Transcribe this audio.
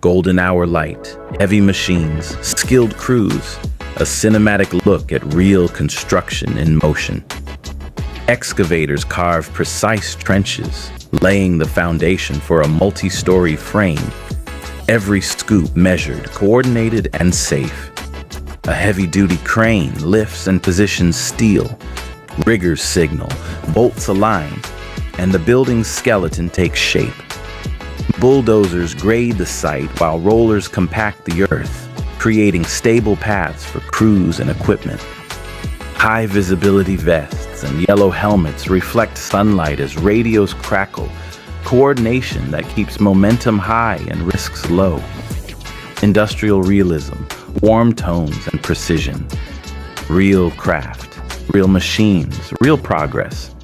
Golden hour light, heavy machines, skilled crews, a cinematic look at real construction in motion. Excavators carve precise trenches, laying the foundation for a multi-story frame. Every scoop measured, coordinated, and safe. A heavy-duty crane lifts and positions steel. Riggers signal, bolts align, and the building's skeleton takes shape. Bulldozers grade the site while rollers compact the earth, creating stable paths for crews and equipment. High visibility vests and yellow helmets reflect sunlight as radios crackle, coordination that keeps momentum high and risks low. Industrial realism, warm tones and precision. Real craft, real machines, real progress.